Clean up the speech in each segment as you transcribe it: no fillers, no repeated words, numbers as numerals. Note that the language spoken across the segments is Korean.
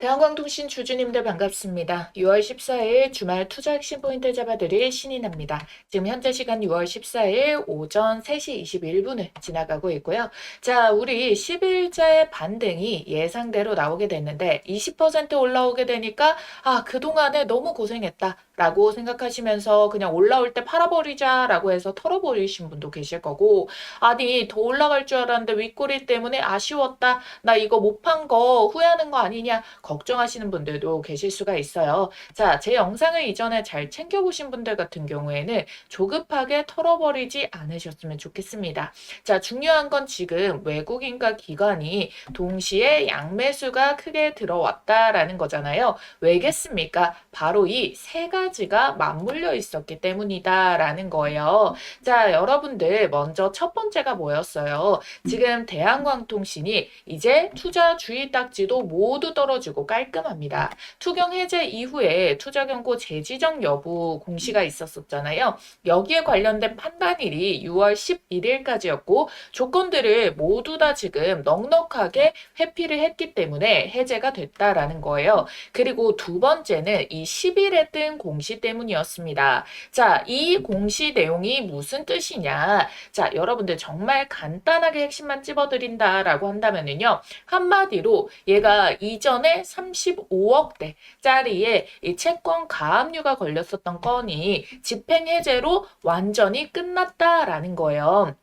대한광통신 주주님들 반갑습니다. 6월 14일 주말 투자 핵심 포인트 잡아드릴 신인합니다. 지금 현재 시간 6월 14일 오전 3시 21분을 지나가고 있고요. 자, 우리 10일자의 반등이 예상대로 나오게 됐는데 20% 올라오게 되니까 그동안에 너무 고생했다. 라고 생각하시면서 그냥 올라올 때 팔아버리자 라고 해서 털어버리신 분도 계실 거고, 아니 더 올라갈 줄 알았는데 윗꼬리 때문에 아쉬웠다, 나 이거 못 판 거 후회하는 거 아니냐 걱정하시는 분들도 계실 수가 있어요. 자, 제 영상을 이전에 잘 챙겨보신 분들 같은 경우에는 조급하게 털어버리지 않으셨으면 좋겠습니다. 자, 중요한 건 지금 외국인과 기관이 동시에 양매수가 크게 들어왔다라는 거잖아요. 왜겠습니까? 바로 이 세 가지가 맞물려 있었기 때문이다라는 거예요. 자, 여러분들 먼저 첫 번째가 뭐였어요? 지금 대한광통신이 이제 투자 주의 딱지도 모두 떨어지고 깔끔합니다. 투경 해제 이후에 투자 경고 재지정 여부 공시가 있었었잖아요. 여기에 관련된 판단일이 6월 11일까지였고 조건들을 모두 다 지금 넉넉하게 회피를 했기 때문에 해제가 됐다라는 거예요. 그리고 두 번째는 이 10일에 뜬 공시 때문이었습니다. 자, 이 공시 내용이 무슨 뜻이냐? 자, 여러분들 정말 간단하게 핵심만 찝어드린다라고 한다면은요. 한마디로 얘가 이전에 35억대짜리의 이 채권 가압류가 걸렸었던 건이 집행해제로 완전히 끝났다라는 거예요.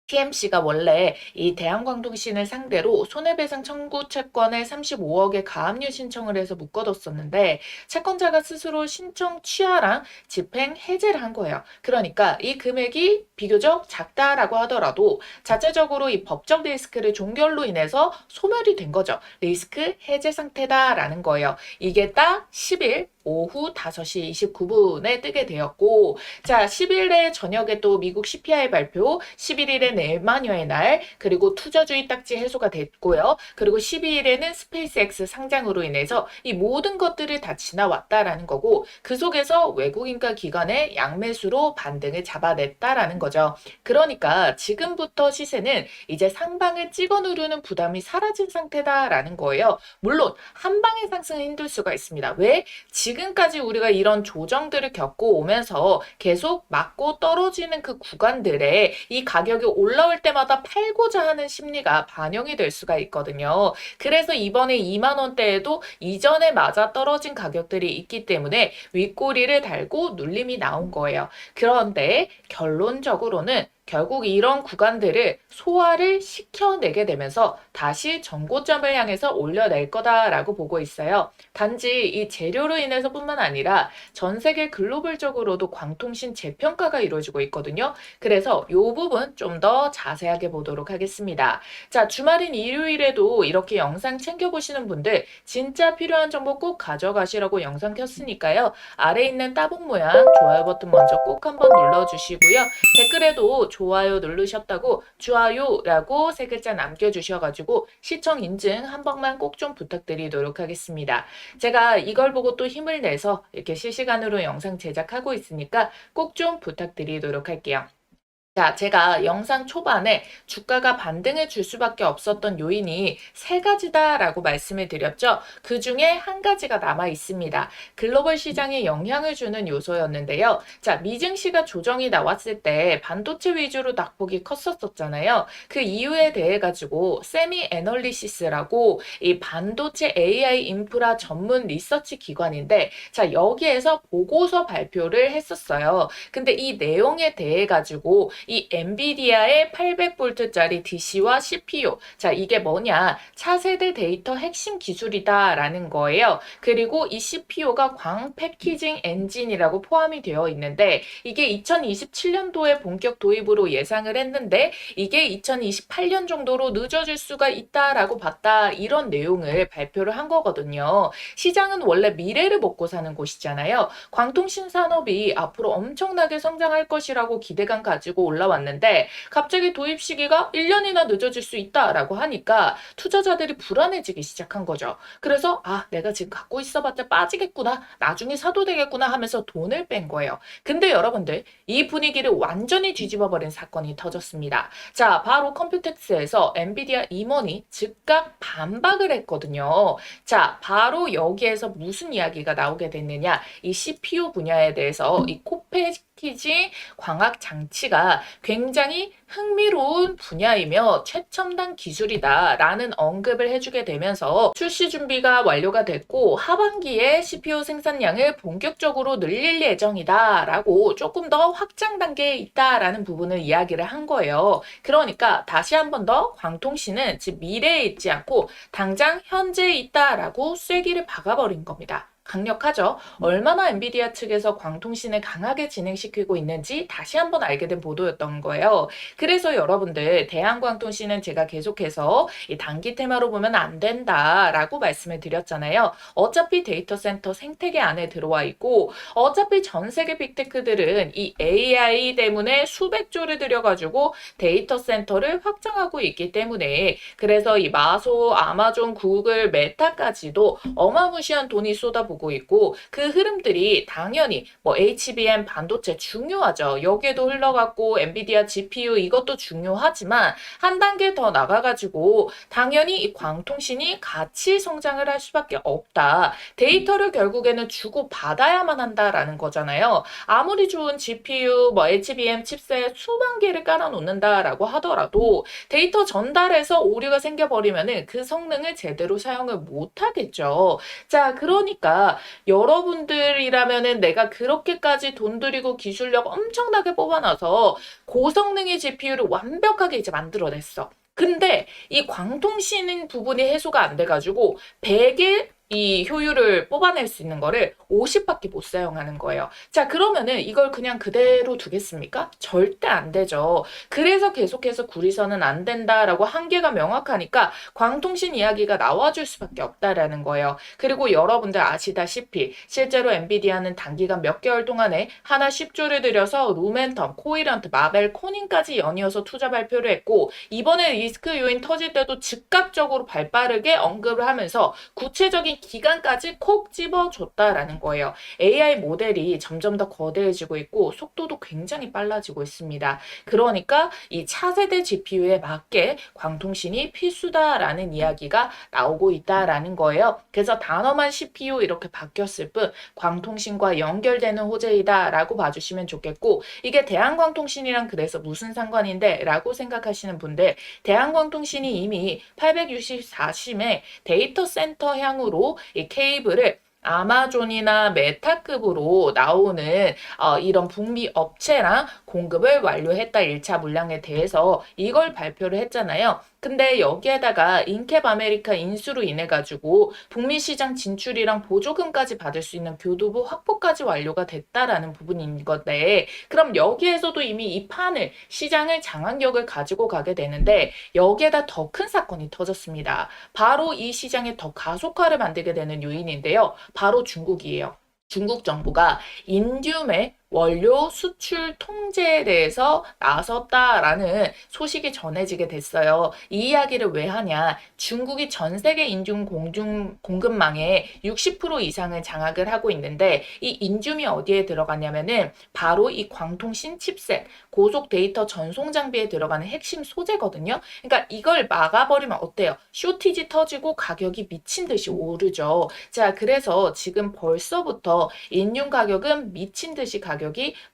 TMC가 원래 이 대한광통신을 상대로 손해배상 청구 채권을 35억의 가압류 신청을 해서 묶어뒀었는데 채권자가 스스로 신청 취하랑 집행 해제를 한 거예요. 그러니까 이 금액이 비교적 작다라고 하더라도 자체적으로 이 법적 리스크를 종결로 인해서 소멸이 된 거죠. 리스크 해제 상태다라는 거예요. 이게 딱 10일 오후 5시 29분에 뜨게 되었고, 자, 10일에 저녁에 또 미국 CPI 발표, 11일에 내일마녀의 날, 그리고 투자주의 딱지 해소가 됐고요. 그리고 12일에는 스페이스X 상장으로 인해서 이 모든 것들을 다 지나왔다라는 거고, 그 속에서 외국인과 기관의 양매수로 반등을 잡아냈다라는 거죠. 그러니까 지금부터 시세는 이제 상방을 찍어 누르는 부담이 사라진 상태다라는 거예요. 물론 한 방의 상승은 힘들 수가 있습니다. 왜? 지금까지 우리가 이런 조정들을 겪고 오면서 계속 맞고 떨어지는 그 구간들에 이 가격이 올라올 때마다 팔고자 하는 심리가 반영이 될 수가 있거든요. 그래서 이번에 2만 원대에도 이전에 맞아 떨어진 가격들이 있기 때문에 윗꼬리를 달고 눌림이 나온 거예요. 그런데 결론적으로는 결국 이런 구간들을 소화를 시켜내게 되면서 다시 전고점을 향해서 올려낼 거다라고 보고 있어요. 단지 이 재료로 인해서 뿐만 아니라 전 세계 글로벌적으로도 광통신 재평가가 이루어지고 있거든요. 그래서 이 부분 좀 더 자세하게 보도록 하겠습니다. 자, 주말인 일요일에도 이렇게 영상 챙겨보시는 분들 진짜 필요한 정보 꼭 가져가시라고 영상 켰으니까요. 아래 있는 따봉 모양 좋아요 버튼 먼저 꼭 한번 눌러주시고요. 댓글에도 좋아요 누르셨다고 좋아요라고 세 글자 남겨주셔가지고 시청 인증 한 번만 꼭 좀 부탁드리도록 하겠습니다. 제가 이걸 보고 또 힘을 내서 이렇게 실시간으로 영상 제작하고 있으니까 꼭 좀 부탁드리도록 할게요. 자, 제가 영상 초반에 주가가 반등을 줄 수밖에 없었던 요인이 세 가지다라고 말씀을 드렸죠. 그 중에 한 가지가 남아 있습니다. 글로벌 시장에 영향을 주는 요소였는데요. 자, 미증시가 조정이 나왔을 때 반도체 위주로 낙폭이 컸었잖아요. 그 이유에 대해 가지고 세미 애널리시스라고 이 반도체 AI 인프라 전문 리서치 기관인데, 자, 여기에서 보고서 발표를 했었어요. 근데 이 내용에 대해 가지고 이 엔비디아의 800V짜리 DC와 CPU, 자, 이게 뭐냐, 차세대 데이터 핵심 기술이다라는 거예요. 그리고 이 CPU가 광 패키징 엔진이라고 포함이 되어 있는데 이게 2027년도에 본격 도입으로 예상을 했는데 이게 2028년 정도로 늦어질 수가 있다라고 봤다, 이런 내용을 발표를 한 거거든요. 시장은 원래 미래를 먹고 사는 곳이잖아요. 광통신 산업이 앞으로 엄청나게 성장할 것이라고 기대감 가지고 올라왔는데 갑자기 도입 시기가 1년이나 늦어질 수 있다라고 하니까 투자자들이 불안해지기 시작한 거죠. 그래서 내가 지금 갖고 있어봤자 빠지겠구나. 나중에 사도 되겠구나 하면서 돈을 뺀 거예요. 근데 여러분들 이 분위기를 완전히 뒤집어버린 사건이 터졌습니다. 자, 바로 컴퓨텍스에서 엔비디아 임원이 즉각 반박을 했거든요. 자, 바로 여기에서 무슨 이야기가 나오게 됐느냐. 이 CPU 분야에 대해서 이 코페키지 광학 장치가 굉장히 흥미로운 분야이며 최첨단 기술이다라는 언급을 해주게 되면서 출시 준비가 완료가 됐고 하반기에 CPU 생산량을 본격적으로 늘릴 예정이다라고 조금 더 확장 단계에 있다라는 부분을 이야기를 한 거예요. 그러니까 다시 한 번 더 광통신은 즉 미래에 있지 않고 당장 현재에 있다라고 쐐기를 박아버린 겁니다. 강력하죠. 얼마나 엔비디아 측에서 광통신을 강하게 진행시키고 있는지 다시 한번 알게 된 보도였던 거예요. 그래서 여러분들 대한광통신은 제가 계속해서 이 단기 테마로 보면 안 된다라고 말씀을 드렸잖아요. 어차피 데이터 센터 생태계 안에 들어와 있고 어차피 전 세계 빅테크들은 이 AI 때문에 수백 조를 들여가지고 데이터 센터를 확장하고 있기 때문에 그래서 이 마소, 아마존, 구글, 메타까지도 어마무시한 돈이 쏟아부고 있고 그 흐름들이 당연히 뭐 HBM 반도체 중요하죠. 여기에도 흘러갔고 엔비디아 GPU 이것도 중요하지만 한 단계 더 나가가지고 당연히 이 광통신이 같이 성장을 할 수밖에 없다. 데이터를 결국에는 주고 받아야만 한다라는 거잖아요. 아무리 좋은 GPU, 뭐 HBM 칩셋 수만 개를 깔아놓는다라고 하더라도 데이터 전달에서 오류가 생겨버리면은 그 성능을 제대로 사용을 못하겠죠. 자, 그러니까 여러분들이라면은 내가 그렇게까지 돈 들이고 기술력 엄청나게 뽑아놔서 고성능의 GPU를 완벽하게 이제 만들어냈어. 근데 이 광통신 부분이 해소가 안 돼가지고 100일 이 효율을 뽑아낼 수 있는 거를 50밖에 못 사용하는 거예요. 자, 그러면은 이걸 그냥 그대로 두겠습니까? 절대 안 되죠. 그래서 계속해서 구리선은 안 된다라고 한계가 명확하니까 광통신 이야기가 나와줄 수밖에 없다라는 거예요. 그리고 여러분들 아시다시피 실제로 엔비디아는 단기간 몇 개월 동안에 하나 10조를 들여서 루멘텀, 코이런트, 마벨, 코닝까지 연이어서 투자 발표를 했고 이번에 리스크 요인 터질 때도 즉각적으로 발빠르게 언급을 하면서 구체적인 기간까지 콕 집어줬다라는 거예요. AI 모델이 점점 더 거대해지고 있고 속도도 굉장히 빨라지고 있습니다. 그러니까 이 차세대 GPU에 맞게 광통신이 필수다라는 이야기가 나오고 있다라는 거예요. 그래서 단어만 CPU 이렇게 바뀌었을 뿐 광통신과 연결되는 호재이다라고 봐주시면 좋겠고 이게 대한광통신이랑 그래서 무슨 상관인데 라고 생각하시는 분들 대한광통신이 이미 864심의 데이터 센터 향으로 이 케이블을 아마존이나 메타급으로 나오는 이런 북미 업체랑 공급을 완료했다. 1차 물량에 대해서 이걸 발표를 했잖아요. 근데 여기에다가 인캡 아메리카 인수로 인해 가지고 북미 시장 진출이랑 보조금까지 받을 수 있는 교두보 확보까지 완료가 됐다라는 부분인 건데 그럼 여기에서도 이미 이 판을 시장을 장악력을 가지고 가게 되는데 여기에다 더 큰 사건이 터졌습니다. 바로 이 시장의 더 가속화를 만들게 되는 요인인데요. 바로 중국이에요. 중국 정부가 인듐의 원료 수출 통제에 대해서 나섰다라는 소식이 전해지게 됐어요. 이 이야기를 왜 하냐? 중국이 전 세계 인듐 공급망의 60% 이상을 장악을 하고 있는데 이 인듐이 어디에 들어가냐면은 바로 이 광통신 칩셋, 고속 데이터 전송 장비에 들어가는 핵심 소재거든요. 그러니까 이걸 막아버리면 어때요? 쇼티지 터지고 가격이 미친 듯이 오르죠. 자, 그래서 지금 벌써부터 인듐 가격은 미친 듯이 가격이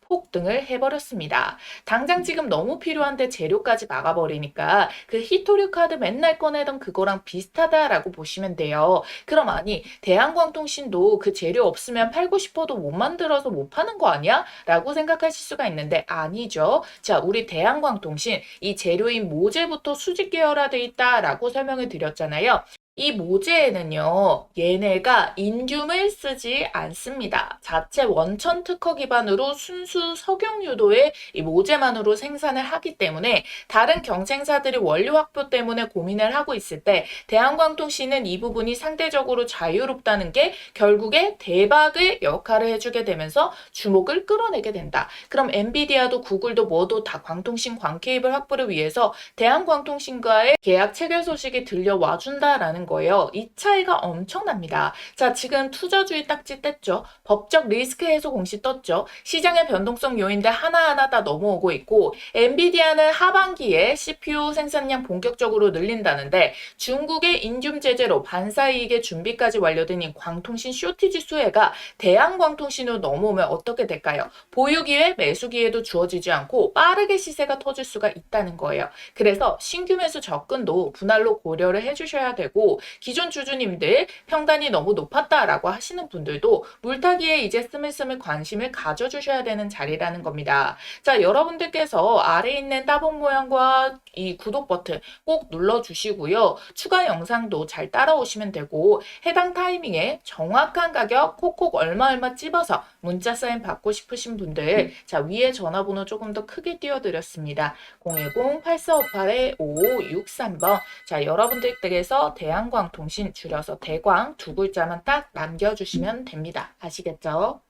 폭등을 해버렸습니다. 당장 지금 너무 필요한데 재료까지 막아버리니까 그 히토류 카드 맨날 꺼내던 그거랑 비슷하다라고 보시면 돼요. 그럼 아니 대한광통신도 그 재료 없으면 팔고 싶어도 못 만들어서 못 파는 거 아니야? 라고 생각하실 수가 있는데 아니죠. 자, 우리 대한광통신 이 재료인 모재부터 수직 계열화돼 있다라고 설명을 드렸잖아요. 이 모재에는요, 얘네가 인듐을 쓰지 않습니다. 자체 원천 특허 기반으로 순수 석영 유도의 이 모재만으로 생산을 하기 때문에 다른 경쟁사들이 원료 확보 때문에 고민을 하고 있을 때 대한광통시는 이 부분이 상대적으로 자유롭다는 게 결국에 대박의 역할을 해주게 되면서 주목을 끌어내게 된다. 그럼 엔비디아도 구글도 뭐도 다 광통신 광케이블 확보를 위해서 대한광통신과의 계약 체결 소식이 들려와 준다라는 거예요. 이 차이가 엄청납니다. 자, 지금 투자주의 딱지 뗐죠. 법적 리스크 해소 공시 떴죠. 시장의 변동성 요인들 하나하나 다 넘어오고 있고 엔비디아는 하반기에 CPU 생산량 본격적으로 늘린다는데 중국의 인듐 제재로 반사이익의 준비까지 완료된 이 광통신 쇼티지 수혜가 대한광통신으로 넘어오면 어떻게 될까요? 보유기회, 매수기회도 주어지지 않고 빠르게 시세가 터질 수가 있다는 거예요. 그래서 신규 매수 접근도 분할로 고려를 해주셔야 되고 기존 주주님들 평단이 너무 높았다라고 하시는 분들도 물타기에 이제 스물스물 관심을 가져주셔야 되는 자리라는 겁니다. 자, 여러분들께서 아래에 있는 따봉 모양과 이 구독 버튼 꼭 눌러주시고요. 추가 영상도 잘 따라오시면 되고 해당 타이밍에 정확한 가격 콕콕 얼마 찝어서 문자 사인 받고 싶으신 분들 자 위에 전화번호 조금 더 크게 띄워드렸습니다. 010-8458-5563번 자 여러분들께서 대한광통신 줄여서 대광 두 글자만 딱 남겨주시면 됩니다. 아시겠죠?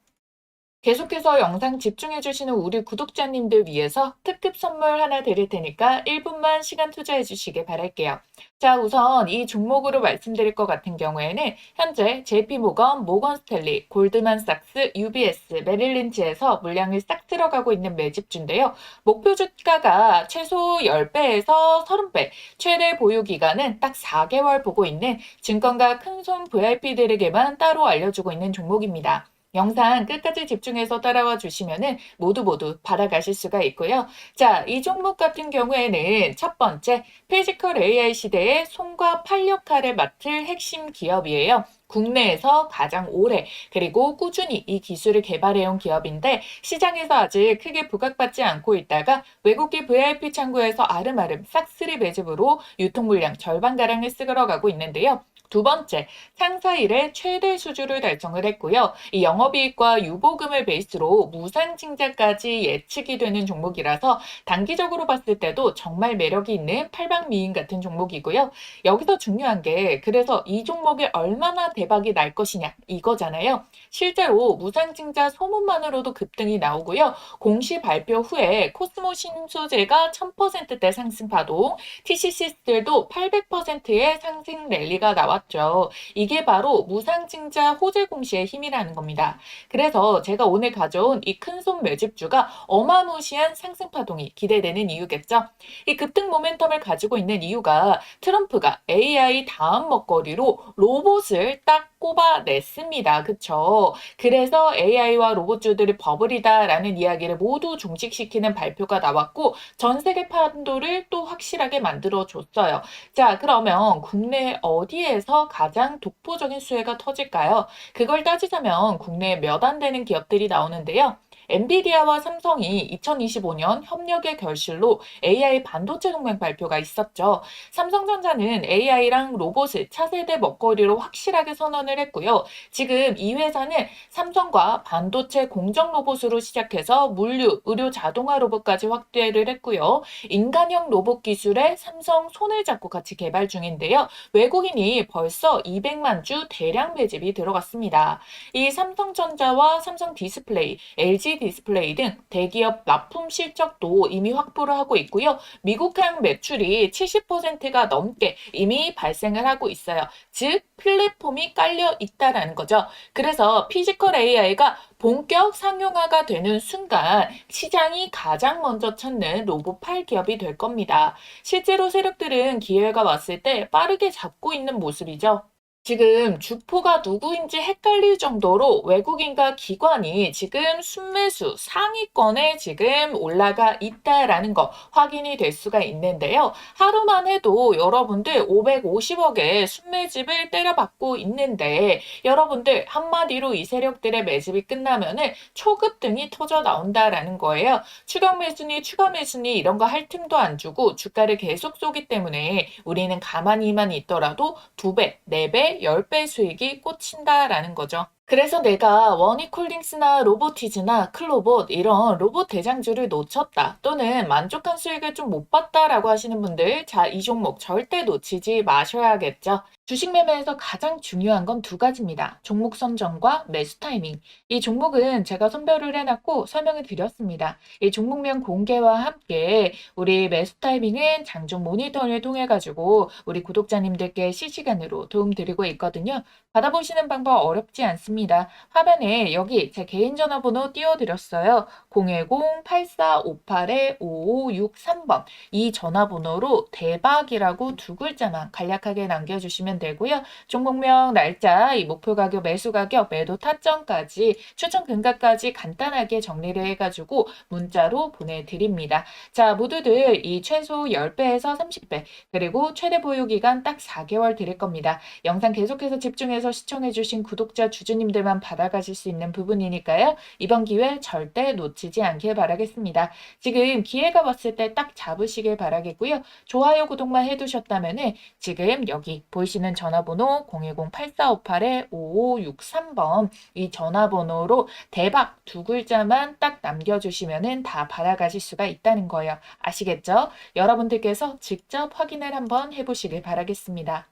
계속해서 영상 집중해주시는 우리 구독자님들 위해서 특급 선물 하나 드릴 테니까 1분만 시간 투자해 주시길 바랄게요. 자, 우선 이 종목으로 말씀드릴 것 같은 경우에는 현재 JP모건, 모건스탠리, 골드만삭스, UBS, 메릴린치에서 물량이 싹 들어가고 있는 매집주인데요. 목표 주가가 최소 10배에서 30배, 최대 보유 기간은 딱 4개월 보고 있는 증권가 큰손 VIP들에게만 따로 알려주고 있는 종목입니다. 영상 끝까지 집중해서 따라와 주시면은 모두 받아가실 수가 있고요. 자, 이 종목 같은 경우에는 첫 번째, 피지컬 AI 시대의 손과 팔 역할을 맡을 핵심 기업이에요. 국내에서 가장 오래 그리고 꾸준히 이 기술을 개발해온 기업인데 시장에서 아직 크게 부각받지 않고 있다가 외국계 VIP 창구에서 아름아름 싹쓸이 매집으로 유통 물량 절반가량을 쓸어가고 있는데요. 두 번째, 상사 일의 최대 수주를 달성을 했고요. 이 영업이익과 유보금을 베이스로 무상증자까지 예측이 되는 종목이라서 단기적으로 봤을 때도 정말 매력이 있는 팔방미인 같은 종목이고요. 여기서 중요한 게 그래서 이 종목이 얼마나 대박이 날 것이냐 이거잖아요. 실제로 무상증자 소문만으로도 급등이 나오고요. 공시 발표 후에 코스모 신소재가 1000%대 상승 파동, TCC들도 800%의 상승 랠리가 나왔 죠. 이게 바로 무상증자 호재 공시의 힘이라는 겁니다. 그래서 제가 오늘 가져온 이 큰손 매집주가 어마무시한 상승 파동이 기대되는 이유겠죠. 이 급등 모멘텀을 가지고 있는 이유가 트럼프가 AI 다음 먹거리로 로봇을 딱 꼽아냈습니다. 그쵸? 그래서 AI와 로봇주들이 버블이다라는 이야기를 모두 종식시키는 발표가 나왔고 전 세계 판도를 또 확실하게 만들어줬어요. 자, 그러면 국내 어디에서 가장 독보적인 수혜가 터질까요? 그걸 따지자면 국내에 몇 안 되는 기업들이 나오는데요. 엔비디아와 삼성이 2025년 협력의 결실로 AI 반도체 동맹 발표가 있었죠. 삼성전자는 AI랑 로봇을 차세대 먹거리로 확실하게 선언을 했고요. 지금 이 회사는 삼성과 반도체 공정 로봇으로 시작해서 물류, 의료 자동화 로봇까지 확대를 했고요. 인간형 로봇 기술에 삼성 손을 잡고 같이 개발 중인데요. 외국인이 벌써 200만 주 대량 매집이 들어갔습니다. 이 삼성전자와 삼성 디스플레이, LG 디스플레이 등 대기업 납품 실적도 이미 확보를 하고 있고요. 미국행 매출이 70%가 넘게 이미 발생을 하고 있어요. 즉 플랫폼이 깔려 있다라는 거죠. 그래서 피지컬 AI가 본격 상용화가 되는 순간 시장이 가장 먼저 찾는 로봇 8 기업이 될 겁니다. 실제로 세력들은 기회가 왔을 때 빠르게 잡고 있는 모습이죠. 지금 주포가 누구인지 헷갈릴 정도로 외국인과 기관이 지금 순매수 상위권에 지금 올라가 있다라는 거 확인이 될 수가 있는데요. 하루만 해도 여러분들 550억의 순매집을 때려받고 있는데 여러분들 한마디로 이 세력들의 매집이 끝나면은 초급등이 터져 나온다라는 거예요. 추격 매수니 추가 매수니 이런 거 할 틈도 안 주고 주가를 계속 쏘기 때문에 우리는 가만히만 있더라도 2배, 4배, 10배 수익이 꽂힌다라는 거죠. 그래서 내가 워니콜딩스나 로보티즈나 클로봇 이런 로봇 대장주를 놓쳤다 또는 만족한 수익을 좀 못 봤다라고 하시는 분들 자, 이 종목 절대 놓치지 마셔야겠죠. 주식 매매에서 가장 중요한 건 두 가지입니다. 종목 선정과 매수 타이밍. 이 종목은 제가 선별을 해놨고 설명을 드렸습니다. 이 종목명 공개와 함께 우리 매수 타이밍은 장중 모니터를 통해 가지고 우리 구독자님들께 실시간으로 도움드리고 있거든요. 받아보시는 방법 어렵지 않습니다. 화면에 여기 제 개인 전화번호 띄워드렸어요. 010-8458-5563번 이 전화번호로 대박이라고 두 글자만 간략하게 남겨주시면 되고요. 종목명, 날짜, 이 목표 가격, 매수 가격, 매도 타점까지 추천 금가까지 간단하게 정리를 해가지고 문자로 보내드립니다. 자, 모두들 이 최소 10배에서 30배 그리고 최대 보유 기간 딱 4개월 드릴 겁니다. 영상 계속해서 집중해서 시청해주신 구독자 주주님들만 받아가실 수 있는 부분이니까요. 이번 기회 절대 놓치지 않길 바라겠습니다. 지금 기회가 왔을 때 딱 잡으시길 바라겠고요. 좋아요, 구독만 해두셨다면 지금 여기 보이시는 전화번호 010-8458-5563번 이 전화번호로 대박 두 글자만 딱 남겨주시면 다 받아가실 수가 있다는 거예요. 아시겠죠? 여러분들께서 직접 확인을 한번 해보시길 바라겠습니다.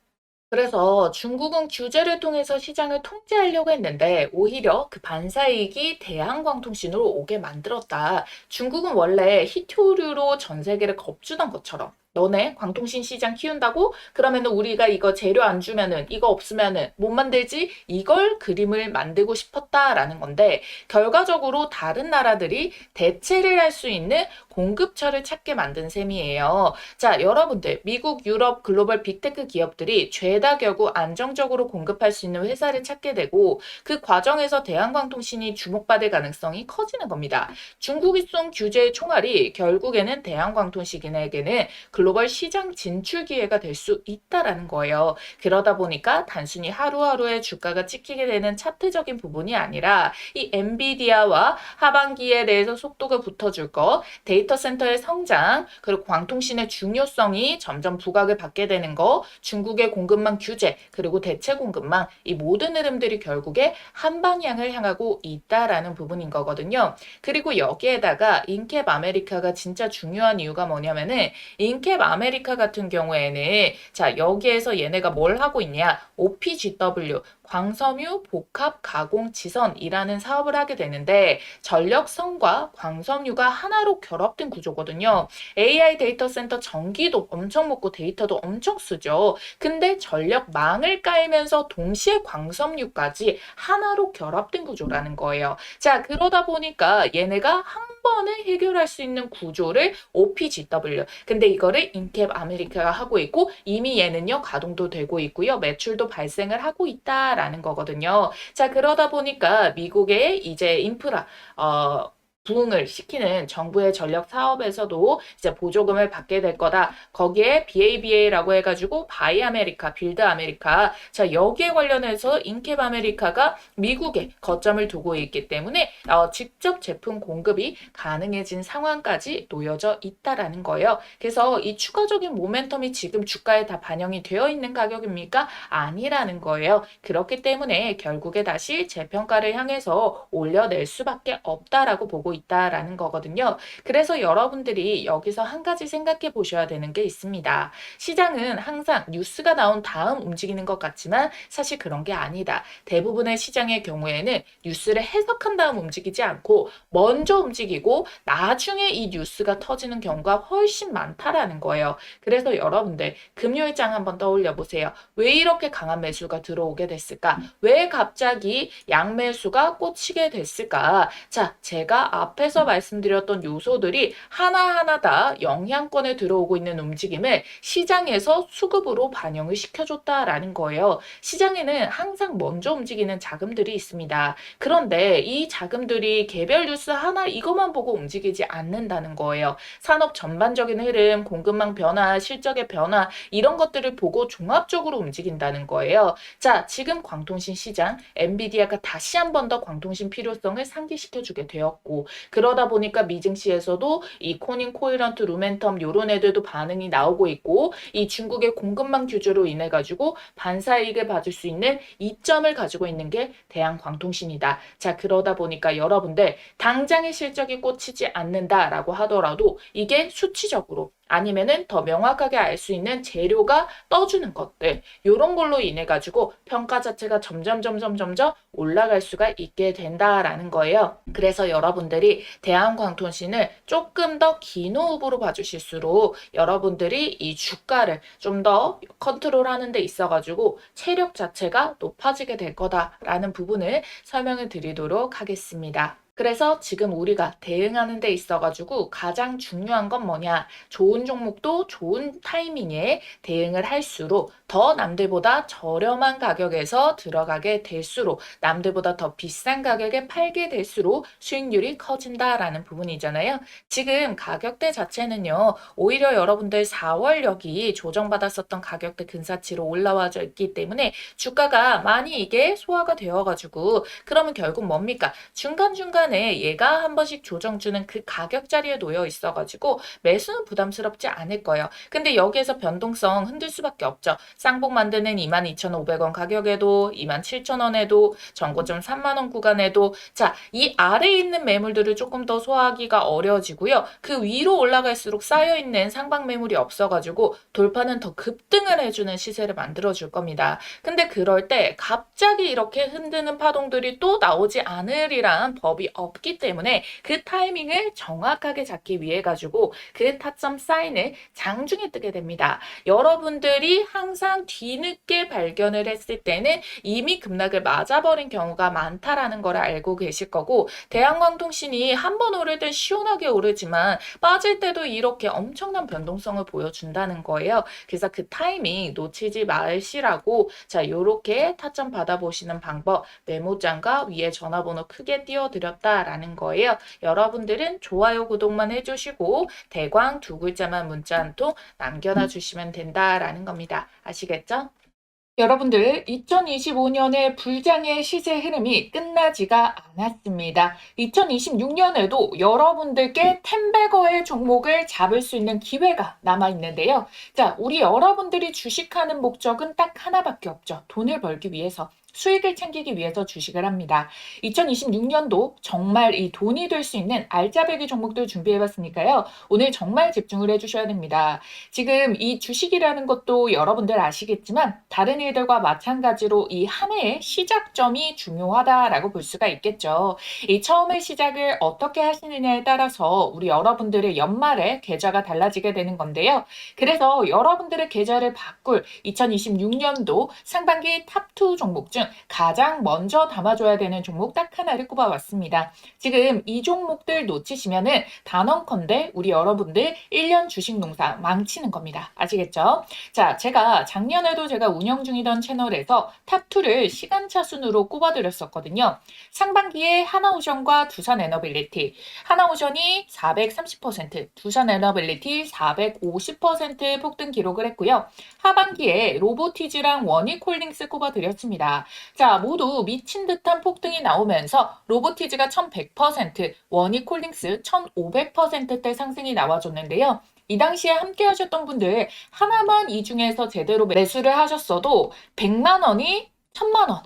그래서 중국은 규제를 통해서 시장을 통제하려고 했는데 오히려 그 반사이익이 대한광통신으로 오게 만들었다. 중국은 원래 희토류로 전 세계를 겁주던 것처럼 너네 광통신 시장 키운다고? 그러면은 우리가 이거 재료 안 주면은 이거 없으면은 못 만들지? 이걸 그림을 만들고 싶었다라는 건데 결과적으로 다른 나라들이 대체를 할 수 있는 공급처를 찾게 만든 셈이에요. 자, 여러분들 미국, 유럽, 글로벌 빅테크 기업들이 죄다 결국 안정적으로 공급할 수 있는 회사를 찾게 되고 그 과정에서 대한광통신이 주목받을 가능성이 커지는 겁니다. 중국이 쏜 규제의 총알이 결국에는 대한광통신에게는 글로벌 시장 진출 기회가 될 수 있다라는 거예요. 그러다 보니까 단순히 하루하루의 주가가 찍히게 되는 차트적인 부분이 아니라 이 엔비디아와 하반기에 대해서 속도가 붙어줄 것, 데이터 센터의 성장, 그리고 광통신의 중요성이 점점 부각을 받게 되는 거, 중국의 공급망 규제, 그리고 대체 공급망, 이 모든 흐름들이 결국에 한 방향을 향하고 있다라는 부분인 거거든요. 그리고 여기에다가 인캡 아메리카가 진짜 중요한 이유가 뭐냐면은 인캡 아메리카 같은 경우에는 자, 여기에서 얘네가 뭘 하고 있냐? OPGW, 광섬유 복합 가공 지선이라는 사업을 하게 되는데 전력선과 광섬유가 하나로 결합된 구조거든요. AI 데이터 센터 전기도 엄청 먹고 데이터도 엄청 쓰죠. 근데 전력망을 깔면서 동시에 광섬유까지 하나로 결합된 구조라는 거예요. 자, 그러다 보니까 얘네가 한 번에 해결할 수 있는 구조를 OPGW. 근데 이거를 인캡 아메리카가 하고 있고 이미 얘는요 가동도 되고 있고요. 매출도 발생을 하고 있다라는 거거든요. 자, 그러다 보니까 미국의 이제 인프라 부응을 시키는 정부의 전력 사업에서도 이제 보조금을 받게 될 거다. 거기에 BABA라고 해가지고 바이 아메리카, 빌드 아메리카. 자, 여기에 관련해서 인캡 아메리카가 미국에 거점을 두고 있기 때문에 직접 제품 공급이 가능해진 상황까지 놓여져 있다라는 거예요. 그래서 이 추가적인 모멘텀이 지금 주가에 다 반영이 되어 있는 가격입니까? 아니라는 거예요. 그렇기 때문에 결국에 다시 재평가를 향해서 올려낼 수밖에 없다라고 보고 있다라는 거거든요. 그래서 여러분들이 여기서 한 가지 생각해 보셔야 되는 게 있습니다. 시장은 항상 뉴스가 나온 다음 움직이는 것 같지만 사실 그런 게 아니다. 대부분의 시장의 경우에는 뉴스를 해석한 다음 움직이지 않고 먼저 움직이고 나중에 이 뉴스가 터지는 경우가 훨씬 많다라는 거예요. 그래서 여러분들 금요일장 한번 떠올려 보세요. 왜 이렇게 강한 매수가 들어오게 됐을까? 왜 갑자기 양매수가 꽂히게 됐을까? 자, 제가 앞에서 말씀드렸던 요소들이 하나하나 다 영향권에 들어오고 있는 움직임을 시장에서 수급으로 반영을 시켜줬다라는 거예요. 시장에는 항상 먼저 움직이는 자금들이 있습니다. 그런데 이 자금들이 개별 뉴스 하나 이것만 보고 움직이지 않는다는 거예요. 산업 전반적인 흐름, 공급망 변화, 실적의 변화 이런 것들을 보고 종합적으로 움직인다는 거예요. 자, 지금 광통신 시장, 엔비디아가 다시 한 번 더 광통신 필요성을 상기시켜주게 되었고 그러다 보니까 미증시에서도 이 코닌, 코이런트, 루멘텀 이런 애들도 반응이 나오고 있고 이 중국의 공급망 규제로 인해 가지고 반사이익을 받을 수 있는 이점을 가지고 있는 게 대한광통신이다. 자, 그러다 보니까 여러분들 당장의 실적이 꽂히지 않는다라고 하더라도 이게 수치적으로 아니면은 더 명확하게 알 수 있는 재료가 떠주는 것들 이런 걸로 인해 가지고 평가 자체가 점점 올라갈 수가 있게 된다라는 거예요. 그래서 여러분들이 대한광통신을 조금 더 긴 호흡으로 봐주실수록 여러분들이 이 주가를 좀 더 컨트롤하는 데 있어 가지고 체력 자체가 높아지게 될 거다라는 부분을 설명을 드리도록 하겠습니다. 그래서 지금 우리가 대응하는 데 있어가지고 가장 중요한 건 뭐냐? 좋은 종목도 좋은 타이밍에 대응을 할수록 더 남들보다 저렴한 가격에서 들어가게 될수록 남들보다 더 비싼 가격에 팔게 될수록 수익률이 커진다라는 부분이잖아요. 지금 가격대 자체는요. 오히려 여러분들 4월력이 조정받았었던 가격대 근사치로 올라와 있기 때문에 주가가 많이 이게 소화가 되어가지고 그러면 결국 뭡니까? 중간중간에 얘가 한 번씩 조정 주는 그 가격 자리에 놓여 있어가지고 매수는 부담스럽지 않을 거예요. 근데 여기에서 변동성 흔들 수밖에 없죠. 쌍봉 만드는 22,500원 가격에도 27,000원에도 전고점 3만원 구간에도 자, 이 아래에 있는 매물들을 조금 더 소화하기가 어려워지고요. 그 위로 올라갈수록 쌓여있는 상방 매물이 없어가지고 돌파는 더 급등을 해주는 시세를 만들어줄 겁니다. 근데 그럴 때 갑자기 이렇게 흔드는 파동들이 또 나오지 않으리란 법이 없기 때문에 그 타이밍을 정확하게 잡기 위해 가지고 그 타점 사인을 장중에 뜨게 됩니다. 여러분들이 항상 뒤늦게 발견을 했을 때는 이미 급락을 맞아버린 경우가 많다라는 걸 알고 계실 거고 대한광통신이 한 번 오를 땐 시원하게 오르지만 빠질 때도 이렇게 엄청난 변동성을 보여준다는 거예요. 그래서 그 타이밍 놓치지 마시라고 자 요렇게 타점 받아보시는 방법 메모장과 위에 전화번호 크게 띄워드렸다라는 거예요. 여러분들은 좋아요 구독만 해주시고 대광 두 글자만 문자 한 통 남겨놔 주시면 된다라는 겁니다. 아시겠죠? 여러분들 2025년의 불장의 시세 흐름이 끝나지가 않았습니다. 2026년에도 여러분들께 템베거의 종목을 잡을 수 있는 기회가 남아있는데요. 자, 우리 여러분들이 주식하는 목적은 딱 하나밖에 없죠. 돈을 벌기 위해서. 수익을 챙기기 위해서 주식을 합니다. 2026년도 정말 이 돈이 될 수 있는 알짜배기 종목들 준비해봤으니까요. 오늘 정말 집중을 해주셔야 됩니다. 지금 이 주식이라는 것도 여러분들 아시겠지만 다른 일들과 마찬가지로 이 한 해의 시작점이 중요하다라고 볼 수가 있겠죠. 이 처음의 시작을 어떻게 하시느냐에 따라서 우리 여러분들의 연말에 계좌가 달라지게 되는 건데요. 그래서 여러분들의 계좌를 바꿀 2026년도 상반기 탑2 종목 중 가장 먼저 담아줘야 되는 종목 딱 하나를 꼽아왔습니다. 지금 이 종목들 놓치시면은 단언컨대 우리 여러분들 1년 주식 농사 망치는 겁니다. 아시겠죠? 자, 작년에도 제가 운영 중이던 채널에서 탑2를 시간차 순으로 꼽아드렸었거든요. 상반기에 하나오션과 두산에너빌리티, 하나오션이 430%, 두산에너빌리티 450% 폭등 기록을 했고요. 하반기에 로보티즈랑 원익홀딩스 꼽아드렸습니다. 자, 모두 미친 듯한 폭등이 나오면서 로보티즈가 1100%, 원익홀딩스 1500%대 상승이 나와줬는데요. 이 당시에 함께 하셨던 분들 하나만 이 중에서 제대로 매수를 하셨어도 100만 원이 1000만 원,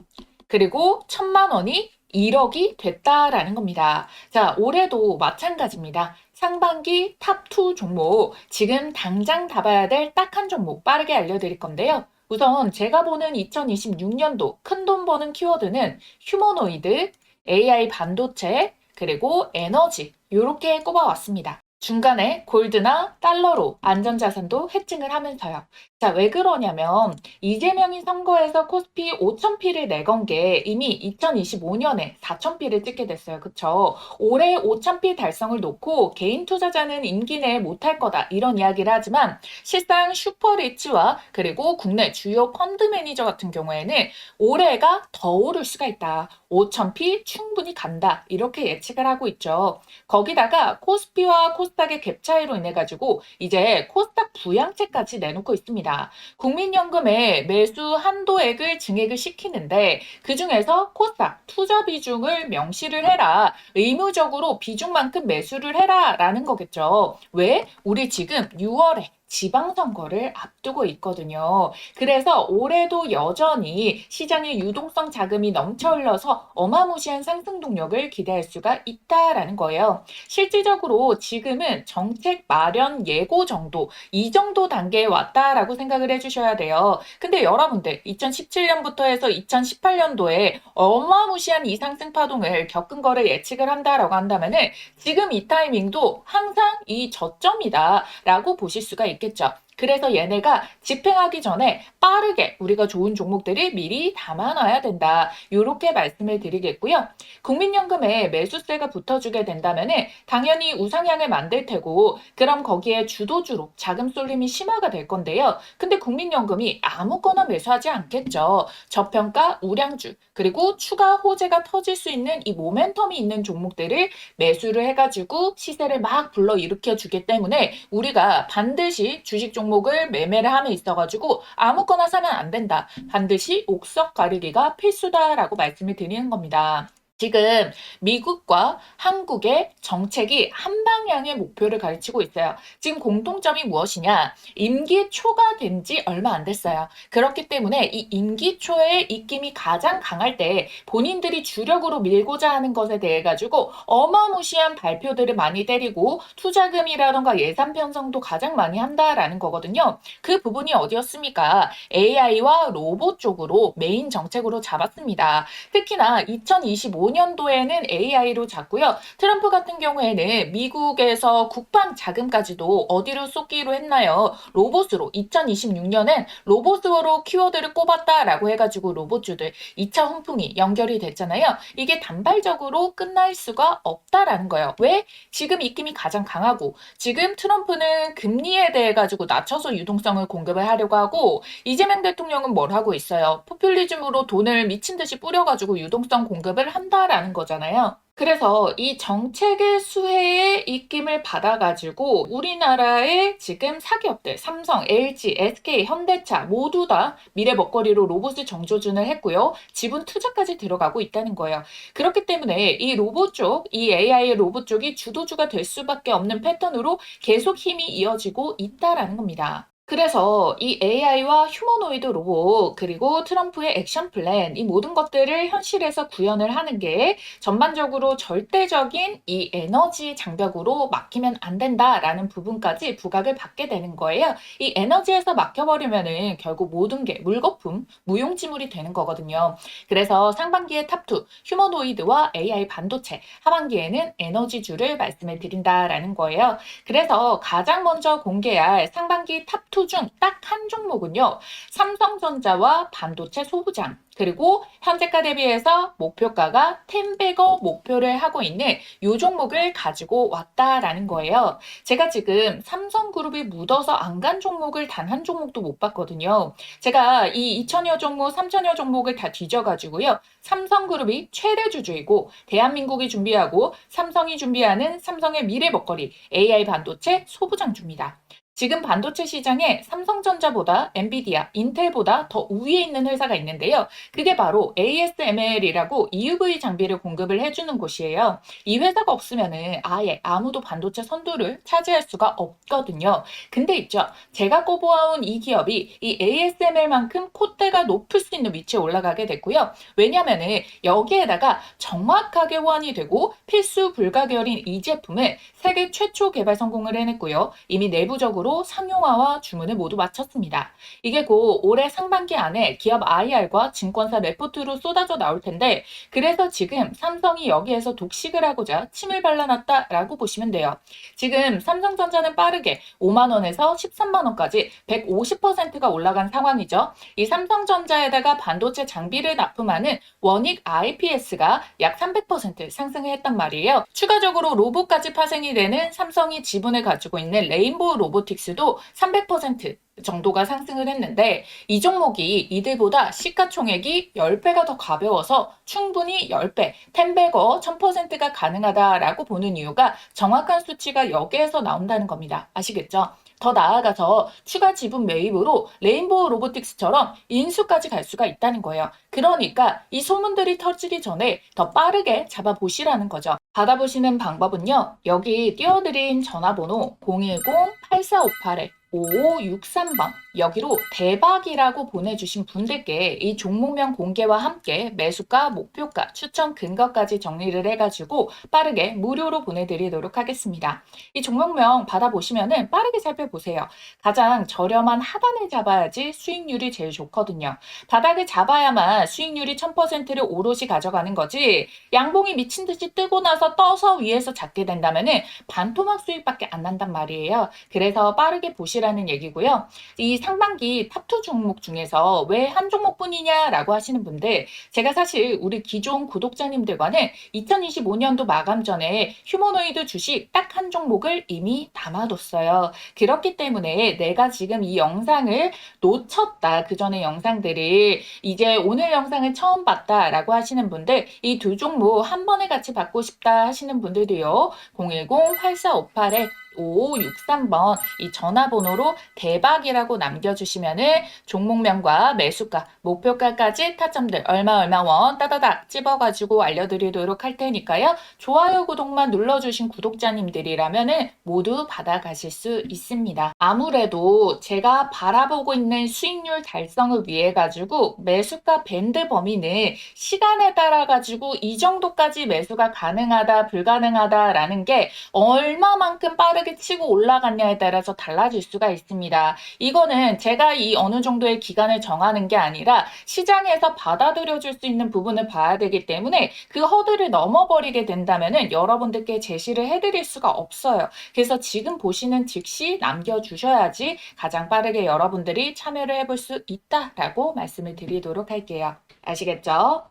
그리고 1000만 원이 1억이 됐다라는 겁니다. 자, 올해도 마찬가지입니다. 상반기 탑2 종목, 지금 당장 잡아야 될 딱 한 종목 빠르게 알려드릴 건데요. 우선 제가 보는 2026년도 큰돈 버는 키워드는 휴머노이드, AI 반도체, 그리고 에너지 이렇게 꼽아왔습니다. 중간에 골드나 달러로 안전자산도 해칭을 하면서요. 자, 왜 그러냐면 이재명이 선거에서 코스피 5,000피를 내건 게 이미 2025년에 4,000피를 찍게 됐어요. 그쵸? 올해 5,000피 달성을 놓고 개인 투자자는 임기 내에 못할 거다 이런 이야기를 하지만 실상 슈퍼리츠와 그리고 국내 주요 펀드 매니저 같은 경우에는 올해가 더 오를 수가 있다. 5,000피 충분히 간다. 이렇게 예측을 하고 있죠. 거기다가 코스피와 코스닥의 갭 차이로 인해 가지고 이제 코스닥 부양책까지 내놓고 있습니다. 국민연금의 매수 한도액을 증액을 시키는데 그중에서 코스닥 투자 비중을 명시를 해라. 의무적으로 비중만큼 매수를 해라 라는 거겠죠. 왜? 우리 지금 6월에 지방선거를 앞두고 있거든요. 그래서 올해도 여전히 시장의 유동성 자금이 넘쳐 흘러서 어마무시한 상승 동력을 기대할 수가 있다라는 거예요. 실질적으로 지금은 정책 마련 예고 정도, 이 정도 단계에 왔다라고 생각을 해주셔야 돼요. 근데 여러분들 2017년부터 해서 2018년도에 어마무시한 이 상승 파동을 겪은 거를 예측을 한다라고 한다면은 지금 이 타이밍도 항상 이 저점이다라고 보실 수가 있겠죠. 그래서 얘네가 집행하기 전에 빠르게 우리가 좋은 종목들을 미리 담아놔야 된다. 이렇게 말씀을 드리겠고요. 국민연금에 매수세가 붙어주게 된다면은 당연히 우상향을 만들 테고 그럼 거기에 주도주로 자금 쏠림이 심화가 될 건데요. 근데 국민연금이 아무거나 매수하지 않겠죠. 저평가 우량주 그리고 추가 호재가 터질 수 있는 이 모멘텀이 있는 종목들을 매수를 해가지고 시세를 막 불러일으켜 주기 때문에 우리가 반드시 주식 종목을 매매를 함에 있어가지고 아무거나 사면 안 된다. 반드시 옥석 가리기가 필수다라고 말씀을 드리는 겁니다. 지금 미국과 한국의 정책이 한 방향의 목표를 가르치고 있어요. 지금 공통점이 무엇이냐? 임기 초가 된 지 얼마 안 됐어요. 그렇기 때문에 이 임기 초의 입김이 가장 강할 때 본인들이 주력으로 밀고자 하는 것에 대해 가지고 어마무시한 발표들을 많이 때리고 투자금이라던가 예산 편성도 가장 많이 한다라는 거거든요. 그 부분이 어디였습니까? AI와 로봇 쪽으로 메인 정책으로 잡았습니다. 특히나 2025년도에는 AI로 잡고요. 트럼프 같은 경우에는 미국에서 국방 자금까지도 어디로 쏟기로 했나요? 로봇으로 2026년엔 로봇으로 키워드를 꼽았다라고 해가지고 로봇주들 2차 훈풍이 연결이 됐잖아요. 이게 단발적으로 끝날 수가 없다라는 거예요. 왜? 지금 입김이 가장 강하고 지금 트럼프는 금리에 대해 가지고 낮춰서 유동성을 공급을 하려고 하고 이재명 대통령은 뭘 하고 있어요? 포퓰리즘으로 돈을 미친 듯이 뿌려가지고 유동성 공급을 한다라는 거잖아요. 그래서 이 정책의 수혜의 입김을 받아가지고 우리나라의 지금 사기업들 삼성, LG, SK, 현대차 모두 다 미래 먹거리로 로봇을 정조준을 했고요. 지분 투자까지 들어가고 있다는 거예요. 그렇기 때문에 이 로봇 쪽, 이 AI 로봇 쪽이 주도주가 될 수밖에 없는 패턴으로 계속 힘이 이어지고 있다라는 겁니다. 그래서 이 AI와 휴머노이드 로봇 그리고 트럼프의 액션 플랜 이 모든 것들을 현실에서 구현을 하는 게 전반적으로 절대적인 이 에너지 장벽으로 막히면 안 된다라는 부분까지 부각을 받게 되는 거예요. 이 에너지에서 막혀버리면은 결국 모든 게 물거품, 무용지물이 되는 거거든요. 그래서 상반기에 탑2 휴머노이드와 AI 반도체, 하반기에는 에너지주를 말씀을 드린다라는 거예요. 그래서 가장 먼저 공개할 상반기 탑2 중 딱 한 종목은요. 삼성전자와 반도체 소부장 그리고 현재가 대비해서 목표가가 10배거 목표를 하고 있는 이 종목을 가지고 왔다라는 거예요. 제가 지금 삼성그룹이 묻어서 안 간 종목을 단 한 종목도 못 봤거든요. 제가 이 2천여 종목, 3천여 종목을 다 뒤져가지고요. 삼성그룹이 최대 주주이고 대한민국이 준비하고 삼성이 준비하는 삼성의 미래 먹거리 AI 반도체 소부장주입니다. 지금 반도체 시장에 삼성전자보다 엔비디아, 인텔보다 더 우위에 있는 회사가 있는데요. 그게 바로 ASML이라고 EUV 장비를 공급을 해주는 곳이에요. 이 회사가 없으면은 아예 아무도 반도체 선두를 차지할 수가 없거든요. 근데 있죠. 제가 꼽아온 이 기업이 이 ASML만큼 콧대가 높을 수 있는 위치에 올라가게 됐고요. 왜냐면은 여기에다가 정확하게 호환이 되고 필수 불가결인 이 제품을 세계 최초 개발 성공을 해냈고요. 이미 내부적으로 정도로 상용화와 주문을 모두 마쳤습니다. 이게 곧 올해 상반기 안에 기업 IR과 증권사 레포트로 쏟아져 나올 텐데 그래서 지금 삼성이 여기에서 독식을 하고자 침을 발라놨다라고 보시면 돼요. 지금 삼성전자는 빠르게 5만 원에서 13만 원까지 150%가 올라간 상황이죠. 이 삼성전자에다가 반도체 장비를 납품하는 원익 IPS가 약 300% 상승을 했단 말이에요. 추가적으로 로봇까지 파생이 되는 삼성이 지분을 가지고 있는 레인보우 로보틱스도 300% 정도가 상승을 했는데 이 종목이 이들보다 시가총액이 10배가 더 가벼워서 충분히 10배, 10배거 1000%가 가능하다라고 보는 이유가 정확한 수치가 여기에서 나온다는 겁니다. 아시겠죠? 더 나아가서 추가 지분 매입으로 레인보우 로보틱스처럼 인수까지 갈 수가 있다는 거예요. 그러니까 이 소문들이 터지기 전에 더 빠르게 잡아보시라는 거죠. 받아보시는 방법은요. 여기 띄워드린 전화번호 010-8458에 5563번 여기로 대박이라고 보내주신 분들께 이 종목명 공개와 함께 매수가, 목표가, 추천 근거까지 정리를 해가지고 빠르게 무료로 보내드리도록 하겠습니다. 이 종목명 받아보시면은 빠르게 살펴보세요. 가장 저렴한 하단을 잡아야지 수익률이 제일 좋거든요. 바닥을 잡아야만 수익률이 1000%를 오롯이 가져가는 거지 양봉이 미친 듯이 뜨고 나서 떠서 위에서 잡게 된다면은 반토막 수익밖에 안 난단 말이에요. 그래서 빠르게 보시라는 얘기고요. 이 상반기 탑2 종목 중에서 왜 한 종목뿐이냐라고 하시는 분들 제가 사실 우리 기존 구독자님들과는 2025년도 마감 전에 휴머노이드 주식 딱 한 종목을 이미 담아뒀어요. 그렇기 때문에 내가 지금 이 영상을 놓쳤다. 그 전에 영상들을 이제 오늘 영상을 처음 봤다라고 하시는 분들 이 두 종목 한 번에 같이 받고 싶다 하시는 분들도요. 010-8458에 5563번 이 전화번호로 대박이라고 남겨주시면은 종목명과 매수가, 목표가까지 타점들 얼마 원 따다닥 찝어가지고 알려드리도록 할 테니까요. 좋아요, 구독만 눌러주신 구독자님들이라면은 모두 받아가실 수 있습니다. 아무래도 제가 바라보고 있는 수익률 달성을 위해 가지고 매수가 밴드 범위는 시간에 따라 가지고 이 정도까지 매수가 가능하다, 불가능하다라는 게 얼마만큼 빠르게 치고 올라갔냐에 따라서 달라질 수가 있습니다. 이거는 제가 이 어느 정도의 기간을 정하는 게 아니라 시장에서 받아들여줄 수 있는 부분을 봐야 되기 때문에 그 허들을 넘어버리게 된다면은 여러분들께 제시를 해드릴 수가 없어요. 그래서 지금 보시는 즉시 남겨주셔야지 가장 빠르게 여러분들이 참여를 해볼 수 있다라고 말씀을 드리도록 할게요. 아시겠죠?